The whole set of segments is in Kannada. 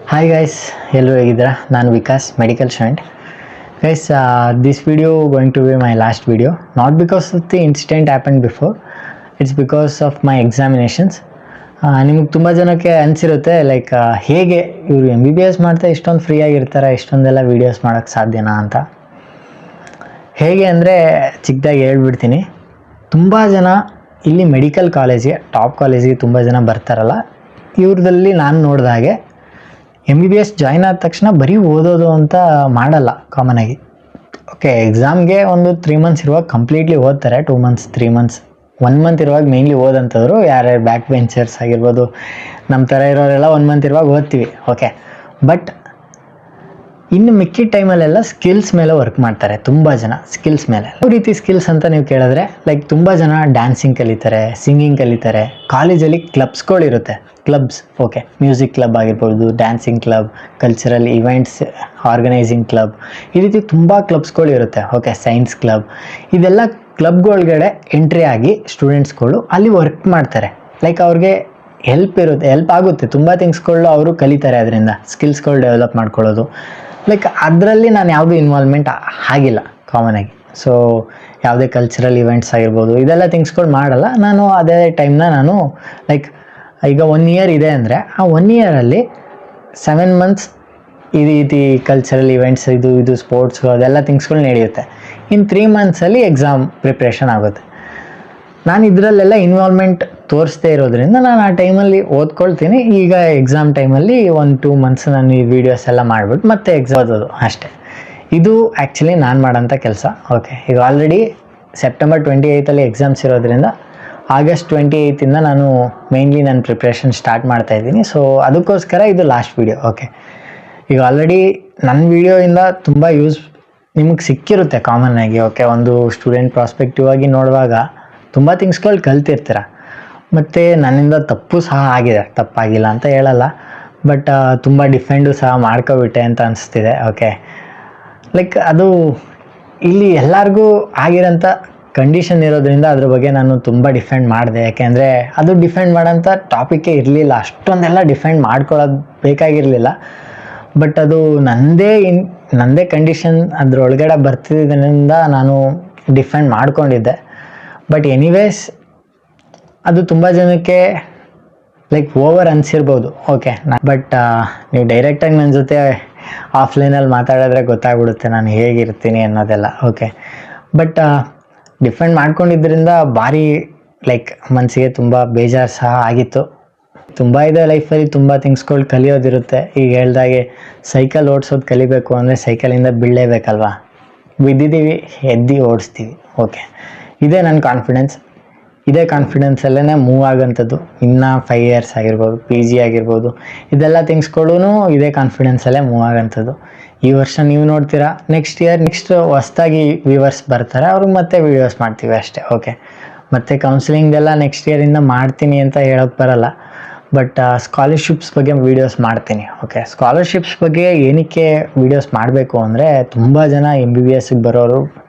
Hi guys, hello ಹೇಗಿದ್ದೀರಾ? ನಾನು Vikas, medical student. Guys, this video going to be my last video. Not because of the incident happened before, it's because of my examinations. ನಿಮಗೆ ತುಂಬ ಜನಕ್ಕೆ ಅನಿಸಿರುತ್ತೆ ಲೈಕ್ ಹೇಗೆ ಇವರು MBBS ಮಾಡ್ತಾ ಇಷ್ಟೊಂದು ಫ್ರೀ ಆಗಿರ್ತಾರೆ, ಇಷ್ಟೊಂದೆಲ್ಲ ವೀಡಿಯೋಸ್ ಮಾಡೋಕ್ಕೆ ಸಾಧ್ಯನಾ ಅಂತ. ಹೇಗೆ ಅಂದರೆ ಚಿಕ್ಕದಾಗಿ ಹೇಳ್ಬಿಡ್ತೀನಿ. ತುಂಬ ಜನ ಇಲ್ಲಿ ಮೆಡಿಕಲ್ ಕಾಲೇಜಿಗೆ, ಟಾಪ್ ಕಾಲೇಜಿಗೆ ತುಂಬ ಜನ ಬರ್ತಾರಲ್ಲ, ಇವ್ರದಲ್ಲಿ ನಾನು ನೋಡಿದ ಹಾಗೆ MBBS ಜಾಯ್ನ್ ಆದ ತಕ್ಷಣ ಬರೀ ಓದೋದು ಅಂತ ಮಾಡಲ್ಲ ಕಾಮನಾಗಿ. ಓಕೆ, ಎಕ್ಸಾಮ್ಗೆ ಒಂದು 3 months ಇರುವಾಗ ಕಂಪ್ಲೀಟ್ಲಿ ಓದ್ತಾರೆ, 2 months 3 months 1 month ಇರುವಾಗ ಮೇನ್ಲಿ ಓದಂಥವ್ರು ಯಾರ್ಯಾರು ಬ್ಯಾಕ್ ಬೆಂಚರ್ಸ್ ಆಗಿರ್ಬೋದು, ನಮ್ಮ ಥರ ಇರೋರೆಲ್ಲ 1 month ಇರುವಾಗ ಓದ್ತೀವಿ. ಓಕೆ, ಬಟ್ ಇನ್ನು ಮಿಕ್ಕಿದ ಟೈಮಲ್ಲೆಲ್ಲ ಸ್ಕಿಲ್ಸ್ ಮೇಲೆ ವರ್ಕ್ ಮಾಡ್ತಾರೆ ತುಂಬ ಜನ. ಸ್ಕಿಲ್ಸ್ ಮೇಲೆ ಯಾವ ರೀತಿ ಸ್ಕಿಲ್ಸ್ ಅಂತ ನೀವು ಕೇಳಿದ್ರೆ, ಲೈಕ್ ತುಂಬ ಜನ ಡ್ಯಾನ್ಸಿಂಗ್ ಕಲಿತಾರೆ, ಸಿಂಗಿಂಗ್ ಕಲಿತಾರೆ. ಕಾಲೇಜಲ್ಲಿ ಕ್ಲಬ್ಸ್ಗಳಿರುತ್ತೆ, ಕ್ಲಬ್ಸ್. ಓಕೆ, ಮ್ಯೂಸಿಕ್ ಕ್ಲಬ್ ಆಗಿರ್ಬೋದು, dancing club, cultural events organising club, ಈ ರೀತಿ ತುಂಬ ಕ್ಲಬ್ಸ್ಗಳಿರುತ್ತೆ. ಓಕೆ, ಸೈನ್ಸ್ ಕ್ಲಬ್, ಇದೆಲ್ಲ ಕ್ಲಬ್ಗಳೊಳಗಡೆ ಎಂಟ್ರಿ ಆಗಿ ಸ್ಟೂಡೆಂಟ್ಸ್ಗಳು ಅಲ್ಲಿ ವರ್ಕ್ ಮಾಡ್ತಾರೆ. ಲೈಕ್ ಅವ್ರಿಗೆ ಹೆಲ್ಪ್ ಆಗುತ್ತೆ, ತುಂಬ ಥಿಂಗ್ಸ್ಗಳು ಅವರು ಕಲಿತಾರೆ, ಅದರಿಂದ ಸ್ಕಿಲ್ಸ್ಗಳು ಡೆವಲಪ್ ಮಾಡ್ಕೊಳ್ಳೋದು. ಲೈಕ್ ಅದರಲ್ಲಿ ನಾನು ಯಾವುದೂ ಇನ್ವಾಲ್ವ್ಮೆಂಟ್ ಆಗಿಲ್ಲ ಕಾಮನಾಗಿ. ಸೊ ಯಾವುದೇ ಕಲ್ಚರಲ್ ಇವೆಂಟ್ಸ್ ಆಗಿರ್ಬೋದು, ಇದೆಲ್ಲ ಥಿಂಗ್ಸ್ಗಳು ಮಾಡಲ್ಲ ನಾನು. ಅದೇ ಟೈಮ್ನ ನಾನು ಲೈಕ್ ಈಗ 1 year ಇದೆ ಅಂದರೆ ಆ 1 year 7 months ಈ ರೀತಿ ಕಲ್ಚರಲ್ ಇವೆಂಟ್ಸ್, ಇದು ಸ್ಪೋರ್ಟ್ಸು, ಅದೆಲ್ಲ ಥಿಂಗ್ಸ್ಗಳು ನಡೆಯುತ್ತೆ. ಇನ್ನು 3 months ಎಕ್ಸಾಮ್ ಪ್ರಿಪ್ರೇಷನ್ ಆಗುತ್ತೆ. ನಾನು ಇದರಲ್ಲೆಲ್ಲ ಇನ್ವಾಲ್ವ್ಮೆಂಟ್ ತೋರಿಸ್ದೇ ಇರೋದ್ರಿಂದ ನಾನು ಆ ಟೈಮಲ್ಲಿ ಓದ್ಕೊಳ್ತೀನಿ. ಈಗ ಎಕ್ಸಾಮ್ ಟೈಮಲ್ಲಿ 1-2 months ನಾನು ಈ ವೀಡಿಯೋಸ್ ಎಲ್ಲ ಮಾಡಿಬಿಟ್ಟು ಮತ್ತೆ ಎಕ್ಸಾಮ್ ಓದೋದು ಅಷ್ಟೇ. ಇದು ಆ್ಯಕ್ಚುಲಿ ನಾನು ಮಾಡೋಂಥ ಕೆಲಸ. ಓಕೆ, ಈಗ ಆಲ್ರೆಡಿ September 28 ಎಕ್ಸಾಮ್ಸ್ ಇರೋದ್ರಿಂದ August 28 ನಾನು ಮೇನ್ಲಿ ನನ್ನ ಪ್ರಿಪ್ರೇಷನ್ ಸ್ಟಾರ್ಟ್ ಮಾಡ್ತಾಯಿದ್ದೀನಿ. ಸೊ ಅದಕ್ಕೋಸ್ಕರ ಇದು ಲಾಸ್ಟ್ ವೀಡಿಯೋ. ಓಕೆ, ಈಗ ಆಲ್ರೆಡಿ ನನ್ನ ವೀಡಿಯೋಯಿಂದ ತುಂಬ ಯೂಸ್ ನಿಮಗೆ ಸಿಕ್ಕಿರುತ್ತೆ ಕಾಮನ್ ಆಗಿ. ಓಕೆ, ಒಂದು ಸ್ಟೂಡೆಂಟ್ ಪ್ರಾಸ್ಪೆಕ್ಟಿವ್ ಆಗಿ ನೋಡುವಾಗ ತುಂಬ ಥಿಂಗ್ಸ್ಗಳು ಕಲ್ತಿರ್ತೀರ. ಮತ್ತು ನನ್ನಿಂದ ತಪ್ಪು ಸಹ ಆಗಿದೆ, ತಪ್ಪಾಗಿಲ್ಲ ಅಂತ ಹೇಳಲ್ಲ, ಬಟ್ ತುಂಬ ಡಿಫೆಂಡು ಸಹ ಮಾಡ್ಕೊಬಿಟ್ಟೆ ಅಂತ ಅನಿಸ್ತಿದೆ. ಓಕೆ, ಲೈಕ್ ಅದು ಇಲ್ಲಿ ಎಲ್ಲರಿಗೂ ಆಗಿರೋಂಥ ಕಂಡೀಷನ್ ಇರೋದ್ರಿಂದ ಅದ್ರ ಬಗ್ಗೆ ನಾನು ತುಂಬ ಡಿಫೆಂಡ್ ಮಾಡಿದೆ. ಯಾಕೆಂದರೆ ಅದು ಡಿಫೆಂಡ್ ಮಾಡೋಂಥ ಟಾಪಿಕ್ಕೇ ಇರಲಿಲ್ಲ, ಅಷ್ಟೊಂದೆಲ್ಲ ಡಿಫೆಂಡ್ ಮಾಡ್ಕೊಳ್ಳೋದು ಬೇಕಾಗಿರಲಿಲ್ಲ. ಬಟ್ ಅದು ನನ್ನದೇ ಕಂಡೀಷನ್ ಅದರೊಳಗಡೆ ಬರ್ತಿದ್ದರಿಂದ ನಾನು ಡಿಫೆಂಡ್ ಮಾಡ್ಕೊಂಡಿದ್ದೆ. ಬಟ್ ಎನಿವೇಸ್ ಅದು ತುಂಬ ಜನಕ್ಕೆ ಲೈಕ್ ಓವರ್ ಅನಿಸಿರ್ಬೋದು. ಓಕೆ, ಬಟ್ ನೀವು ಡೈರೆಕ್ಟಾಗಿ ನನ್ನ ಜೊತೆ ಆಫ್ಲೈನಲ್ಲಿ ಮಾತಾಡಿದ್ರೆ ಗೊತ್ತಾಗ್ಬಿಡುತ್ತೆ ನಾನು ಹೇಗಿರ್ತೀನಿ ಅನ್ನೋದೆಲ್ಲ. ಓಕೆ, ಬಟ್ ಡಿಫೆಂಡ್ ಮಾಡ್ಕೊಂಡಿದ್ದರಿಂದ ಭಾರಿ ಲೈಕ್ ಮನಸ್ಸಿಗೆ ತುಂಬ ಬೇಜಾರು ಸಹ ಆಗಿತ್ತು. ತುಂಬ ಇದೆ ಲೈಫಲ್ಲಿ, ತುಂಬ ಥಿಂಗ್ಸ್ಗಳು ಕಲಿಯೋದಿರುತ್ತೆ. ಈಗ ಹೇಳ್ದಾಗೆ ಸೈಕಲ್ ಓಡಿಸೋದು ಕಲಿಬೇಕು ಅಂದರೆ ಸೈಕಲಿಂದ ಬೀಳಲೇಬೇಕಲ್ವಾ, ಬಿದ್ದಿದ್ದೀವಿ, ಎದ್ದು ಓಡಿಸ್ತೀವಿ. ಓಕೆ, ಇದೇ ನನ್ನ ಕಾನ್ಫಿಡೆನ್ಸ್. ಇದೇ ಕಾನ್ಫಿಡೆನ್ಸಲ್ಲೇ ಮೂವ್ ಆಗೋಂಥದ್ದು. ಇನ್ನು 5 years ಆಗಿರ್ಬೋದು, PG ಆಗಿರ್ಬೋದು, ಇದೆಲ್ಲ ಥಿಂಗ್ಸ್ಗಳೂ ಇದೇ ಕಾನ್ಫಿಡೆನ್ಸಲ್ಲೇ ಮೂವ್ ಆಗೋಂಥದ್ದು. ಈ ವರ್ಷ ನೀವು ನೋಡ್ತೀರಾ, ನೆಕ್ಸ್ಟ್ ಹೊಸ್ದಾಗಿ ವ್ಯೂವರ್ಸ್ ಬರ್ತಾರೆ, ಅವ್ರಿಗೆ ಮತ್ತೆ ವೀಡಿಯೋಸ್ ಮಾಡ್ತೀವಿ ಅಷ್ಟೇ. ಓಕೆ, ಮತ್ತು ಕೌನ್ಸಿಲಿಂಗ್ದೆಲ್ಲ ನೆಕ್ಸ್ಟ್ ಇಯರಿಂದ ಮಾಡ್ತೀನಿ ಅಂತ ಹೇಳೋಕ್ಕೆ ಬರಲ್ಲ, ಬಟ್ ಸ್ಕಾಲರ್ಶಿಪ್ಸ್ ಬಗ್ಗೆ ವೀಡಿಯೋಸ್ ಮಾಡ್ತೀನಿ. ಓಕೆ, ಸ್ಕಾಲರ್ಶಿಪ್ಸ್ ಬಗ್ಗೆ ಏನಕ್ಕೆ ವೀಡಿಯೋಸ್ ಮಾಡಬೇಕು ಅಂದರೆ, ತುಂಬ ಜನ MBBSಗೆ ಬರೋರು,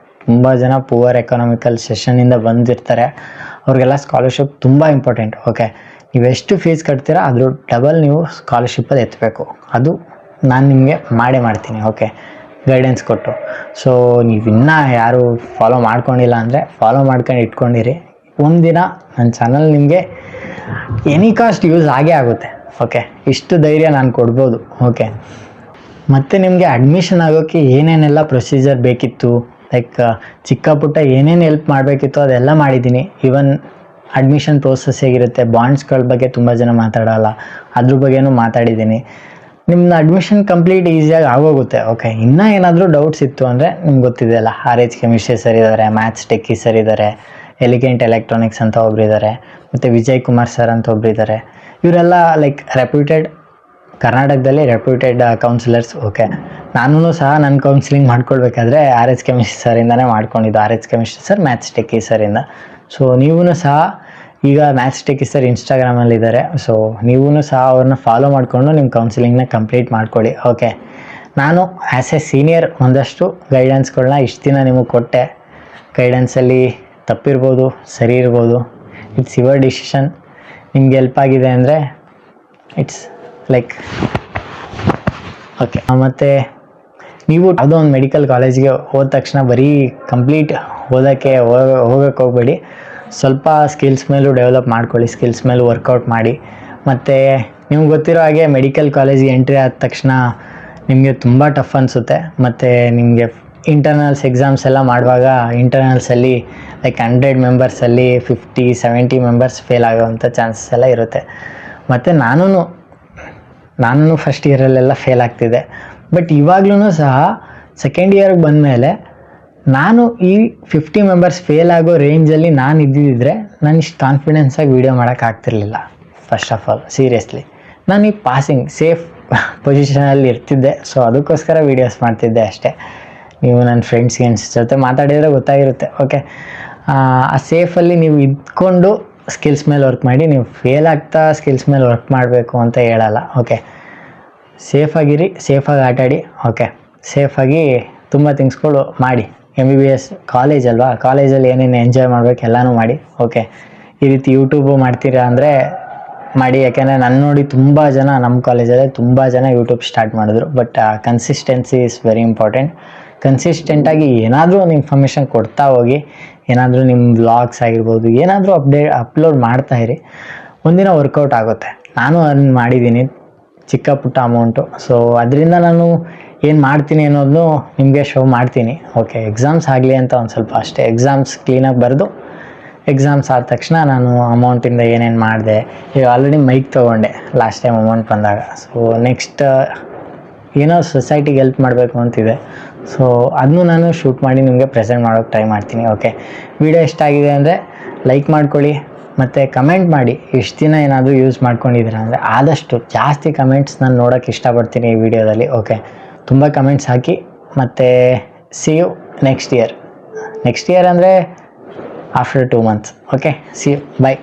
ತುಂಬ ಜನ ಪೂವರ್ ಎಕನಾಮಿಕಲ್ ಸೆಷನ್ನಿಂದ ಬಂದಿರ್ತಾರೆ. ಅವ್ರಿಗೆಲ್ಲ ಸ್ಕಾಲರ್ಶಿಪ್ ತುಂಬ ಇಂಪಾರ್ಟೆಂಟ್. ಓಕೆ, ನೀವು ಎಷ್ಟು ಫೀಸ್ ಕಟ್ತೀರಾ ಅದ್ರ ಡಬಲ್ ನೀವು ಸ್ಕಾಲರ್ಶಿಪ್ಪಲ್ಲಿ ಎತ್ತಬೇಕು. ಅದು ನಾನು ನಿಮಗೆ ಮಾಡ್ತೀನಿ. ಓಕೆ, ಗೈಡೆನ್ಸ್ ಕೊಟ್ಟು. ಸೊ ನೀವು ಇನ್ನೂ ಯಾರು ಫಾಲೋ ಮಾಡ್ಕೊಂಡಿಲ್ಲ ಅಂದರೆ ಫಾಲೋ ಮಾಡ್ಕೊಂಡು ಇಟ್ಕೊಂಡಿರಿ. ಒಂದಿನ ನನ್ನ ಚಾನಲ್ ನಿಮಗೆ ಎನಿ ಕಾಸ್ಟ್ ಯೂಸ್ ಆಗೇ ಆಗುತ್ತೆ. ಓಕೆ, ಇಷ್ಟು ಧೈರ್ಯ ನಾನು ಕೊಡ್ಬೋದು. ಓಕೆ, ಮತ್ತು ನಿಮಗೆ ಅಡ್ಮಿಷನ್ ಆಗೋಕ್ಕೆ ಏನೇನೆಲ್ಲ ಪ್ರೊಸೀಜರ್ ಬೇಕಿತ್ತು, ಲೈಕ್ ಚಿಕ್ಕ ಪುಟ್ಟ ಏನೇನು ಹೆಲ್ಪ್ ಮಾಡಬೇಕಿತ್ತು ಅದೆಲ್ಲ ಮಾಡಿದ್ದೀನಿ. ಈವನ್ ಅಡ್ಮಿಷನ್ ಪ್ರೋಸೆಸ್ ಹೇಗಿರುತ್ತೆ, ಬಾಂಡ್ಸ್ಗಳ ಬಗ್ಗೆ ತುಂಬ ಜನ ಮಾತಾಡೋಲ್ಲ, ಅದ್ರ ಬಗ್ಗೆನೂ ಮಾತಾಡಿದ್ದೀನಿ. ನಿಮ್ಮನ್ನ ಅಡ್ಮಿಷನ್ ಕಂಪ್ಲೀಟ್ ಈಸಿಯಾಗಿ ಆಗೋಗುತ್ತೆ. ಓಕೆ, ಇನ್ನೂ ಏನಾದರೂ ಡೌಟ್ಸ್ ಇತ್ತು ಅಂದರೆ ನಿಮ್ಗೆ ಗೊತ್ತಿದೆಯಲ್ಲ, RH ಕೆಮಿಸ್ಟ್ರಿ ಸರ್ ಇದ್ದಾರೆ, ಮ್ಯಾಥ್ಸ್ ಟೆಕ್ಕಿ ಸರ್ ಇದ್ದಾರೆ, ಎಲಿಗೆಂಟ್ ಎಲೆಕ್ಟ್ರಾನಿಕ್ಸ್ ಅಂತ ಒಬ್ಬರಿದ್ದಾರೆ, ಮತ್ತು ವಿಜಯ್ ಕುಮಾರ್ ಸರ್ ಅಂತ ಒಬ್ಬರಿದ್ದಾರೆ. ಇವರೆಲ್ಲ ಲೈಕ್ ರೆಪ್ಯೂಟೆಡ್, ಕರ್ನಾಟಕದಲ್ಲಿ ರೆಪ್ಯೂಟೆಡ್ ಕೌನ್ಸಿಲರ್ಸ್. ಓಕೆ, ನಾನು ಸಹ ನನ್ನ ಕೌನ್ಸಿಲಿಂಗ್ ಮಾಡ್ಕೊಳ್ಬೇಕಾದ್ರೆ RH ಕೆಮಿಸ್ಟ್ರಿ ಸರಿಂದನೇ ಮಾಡ್ಕೊಂಡಿದ್ದು. RH chemistry sir, maths techie ಸರಿಂದ. ಸೊ ನೀವೂ ಸಹ ಈಗ ಮ್ಯಾಥ್ಸ್ ಟೆಕ್ಕಿ ಸರ್ ಇನ್ಸ್ಟಾಗ್ರಾಮಲ್ಲಿದ್ದಾರೆ. ಸೊ ನೀವೂ ಸಹ ಅವ್ರನ್ನ ಫಾಲೋ ಮಾಡಿಕೊಂಡು ನಿಮ್ಮ ಕೌನ್ಸಿಲಿಂಗ್ನ ಕಂಪ್ಲೀಟ್ ಮಾಡ್ಕೊಳ್ಳಿ. ಓಕೆ, ನಾನು ಆ್ಯಸ್ ಎ ಸೀನಿಯರ್ ಒಂದಷ್ಟು ಗೈಡೆನ್ಸ್ಗಳನ್ನ ಇಷ್ಟು ದಿನ ನಿಮಗೆ ಕೊಟ್ಟೆ. ಗೈಡೆನ್ಸಲ್ಲಿ ತಪ್ಪಿರ್ಬೋದು, ಸರಿ ಇರ್ಬೋದು, ಇಟ್ಸ್ ಯುವರ್ ಡಿಸಿಷನ್. ನಿಮ್ಗೆ ಹೆಲ್ಪ್ ಆಗಿದೆ ಅಂದರೆ ಇಟ್ಸ್ ಲೈಕ್ ಓಕೆ. ಮತ್ತು ನೀವು ಯಾವುದೋ ಒಂದು ಮೆಡಿಕಲ್ ಕಾಲೇಜ್ಗೆ ಹೋದ ತಕ್ಷಣ ಬರೀ ಕಂಪ್ಲೀಟ್ ಓದೋಕ್ಕೆ ಹೋಗೋಕ್ಕೆ ಹೋಗಬೇಡಿ. ಸ್ವಲ್ಪ ಸ್ಕಿಲ್ಸ್ ಮೇಲೂ ಡೆವಲಪ್ ಮಾಡ್ಕೊಳ್ಳಿ, ಸ್ಕಿಲ್ಸ್ ಮೇಲೂ ವರ್ಕೌಟ್ ಮಾಡಿ. ಮತ್ತು ನಿಮ್ಗೆ ಗೊತ್ತಿರೋ ಹಾಗೆ ಮೆಡಿಕಲ್ ಕಾಲೇಜಿಗೆ ಎಂಟ್ರಿ ಆದ ತಕ್ಷಣ ನಿಮಗೆ ತುಂಬ ಟಫ್ ಅನಿಸುತ್ತೆ. ಮತ್ತು ನಿಮಗೆ ಇಂಟರ್ನಲ್ಸ್ ಎಕ್ಸಾಮ್ಸ್ ಎಲ್ಲ ಮಾಡುವಾಗ ಇಂಟರ್ನಲ್ಸಲ್ಲಿ ಲೈಕ್ 100 ಮೆಂಬರ್ಸಲ್ಲಿ 50-70 ಮೆಂಬರ್ಸ್ ಫೇಲ್ ಆಗೋವಂಥ ಚಾನ್ಸಸ್ ಎಲ್ಲ ಇರುತ್ತೆ. ಮತ್ತು ನಾನು ಫಸ್ಟ್ ಇಯರಲ್ಲೆಲ್ಲ ಫೇಲ್ ಆಗ್ತಿದ್ದೆ. ಬಟ್ ಇವಾಗ್ಲೂ ಸಹ ಸೆಕೆಂಡ್ ಇಯರ್ಗೆ ಬಂದಮೇಲೆ ನಾನು ಈ 50 ಮೆಂಬರ್ಸ್ ಫೇಲ್ ಆಗೋ ರೇಂಜಲ್ಲಿ ನಾನು ಇದ್ದಿದ್ದರೆ ನಾನು ಇಷ್ಟು ಕಾನ್ಫಿಡೆನ್ಸಾಗಿ ವೀಡಿಯೋ ಮಾಡೋಕ್ಕಾಗ್ತಿರ್ಲಿಲ್ಲ. ಫಸ್ಟ್ ಆಫ್ ಆಲ್ ಸೀರಿಯಸ್ಲಿ ನಾನು ಈ ಪಾಸಿಂಗ್ ಸೇಫ್ ಪೊಸಿಷನಲ್ಲಿ ಇರ್ತಿದ್ದೆ. ಸೊ ಅದಕ್ಕೋಸ್ಕರ ವೀಡಿಯೋಸ್ ಮಾಡ್ತಿದ್ದೆ ಅಷ್ಟೇ. ನೀವು ನನ್ನ ಫ್ರೆಂಡ್ಸ್ಗೆ ಜೊತೆ ಮಾತಾಡಿದರೆ ಗೊತ್ತಾಗಿರುತ್ತೆ. ಓಕೆ, ಆ ಸೇಫಲ್ಲಿ ನೀವು ಇದ್ಕೊಂಡು ಸ್ಕಿಲ್ಸ್ ಮೇಲೆ ವರ್ಕ್ ಮಾಡಿ. ನೀವು ಫೇಲ್ ಆಗ್ತಾ ಸ್ಕಿಲ್ಸ್ ಮೇಲೆ ವರ್ಕ್ ಮಾಡಬೇಕು ಅಂತ ಹೇಳಲ್ಲ. ಓಕೆ, ಸೇಫಾಗಿರಿ, ಸೇಫಾಗಿ ಆಟಾಡಿ. ಓಕೆ, ಸೇಫಾಗಿ ತುಂಬ ಥಿಂಗ್ಸ್ಗಳು ಮಾಡಿ. MBBS ಕಾಲೇಜ್ ಅಲ್ವಾ, ಕಾಲೇಜಲ್ಲಿ ಏನೇನು ಎಂಜಾಯ್ ಮಾಡಬೇಕು ಎಲ್ಲನೂ ಮಾಡಿ. ಓಕೆ, ಈ ರೀತಿ ಯೂಟ್ಯೂಬು ಮಾಡ್ತೀರಾ ಅಂದರೆ ಮಾಡಿ. ಯಾಕೆಂದರೆ ನನ್ನ ನೋಡಿ ತುಂಬ ಜನ ನಮ್ಮ ಕಾಲೇಜಲ್ಲೇ ತುಂಬ ಜನ ಯೂಟ್ಯೂಬ್ ಸ್ಟಾರ್ಟ್ ಮಾಡಿದ್ರು. But consistency is very important. ಕನ್ಸಿಸ್ಟೆಂಟಾಗಿ ಏನಾದರೂ ಒಂದು ಇನ್ಫಾರ್ಮೇಷನ್ ಕೊಡ್ತಾ ಹೋಗಿ, ಏನಾದರೂ ನಿಮ್ಮ ವ್ಲಾಗ್ಸ್ ಆಗಿರ್ಬೋದು, ಏನಾದರೂ ಅಪ್ಲೋಡ್ ಮಾಡ್ತಾ ಇರಿ. ಒಂದಿನ ವರ್ಕೌಟ್ ಆಗುತ್ತೆ. ನಾನು ಅರ್ನ್ ಮಾಡಿದ್ದೀನಿ ಚಿಕ್ಕ ಪುಟ್ಟ ಅಮೌಂಟು. ಸೊ ಅದರಿಂದ ನಾನು ಏನು ಮಾಡ್ತೀನಿ ಅನ್ನೋದನ್ನು ನಿಮಗೆ ಶೋ ಮಾಡ್ತೀನಿ. ಓಕೆ, ಎಕ್ಸಾಮ್ಸ್ ಆಗಲಿ ಅಂತ ಒಂದು ಸ್ವಲ್ಪ ಅಷ್ಟೇ. ಎಕ್ಸಾಮ್ಸ್ ಕ್ಲೀನಾಗಿ ಬರೆದು ಎಕ್ಸಾಮ್ಸ್ ಆದ ತಕ್ಷಣ ನಾನು ಅಮೌಂಟಿಂದ ಏನೇನು ಮಾಡಿದೆ. ಈಗ ಆಲ್ರೆಡಿ ಮೈಕ್ ತೊಗೊಂಡೆ ಲಾಸ್ಟ್ ಟೈಮ್ ಅಮೌಂಟ್ ಬಂದಾಗ. ಸೊ ನೆಕ್ಸ್ಟ್ ಏನೋ ಸೊಸೈಟಿಗೆ ಹೆಲ್ಪ್ ಮಾಡಬೇಕು ಅಂತಿದೆ. ಸೊ ಅದನ್ನು ನಾನು ಶೂಟ್ ಮಾಡಿ ನಿಮಗೆ ಪ್ರೆಸೆಂಟ್ ಮಾಡೋಕ್ಕೆ ಟ್ರೈ ಮಾಡ್ತೀನಿ. ಓಕೆ, ವಿಡಿಯೋ ಇಷ್ಟ ಆಗಿದೆ ಅಂದರೆ ಲೈಕ್ ಮಾಡ್ಕೊಳ್ಳಿ ಮತ್ತು ಕಮೆಂಟ್ ಮಾಡಿ. ಇಷ್ಟು ದಿನ ಏನಾದರೂ ಯೂಸ್ ಮಾಡ್ಕೊಂಡಿದ್ದೀರಾ ಅಂದರೆ ಆದಷ್ಟು ಜಾಸ್ತಿ ಕಮೆಂಟ್ಸ್ ನಾನು ನೋಡೋಕ್ಕೆ ಇಷ್ಟಪಡ್ತೀನಿ ಈ ವಿಡಿಯೋದಲ್ಲಿ. ಓಕೆ, ತುಂಬ ಕಮೆಂಟ್ಸ್ ಹಾಕಿ. ಮತ್ತು ಸಿ ಯು ನೆಕ್ಸ್ಟ್ ಇಯರ್ ಅಂದರೆ after 2 months. Okay, see you, bye.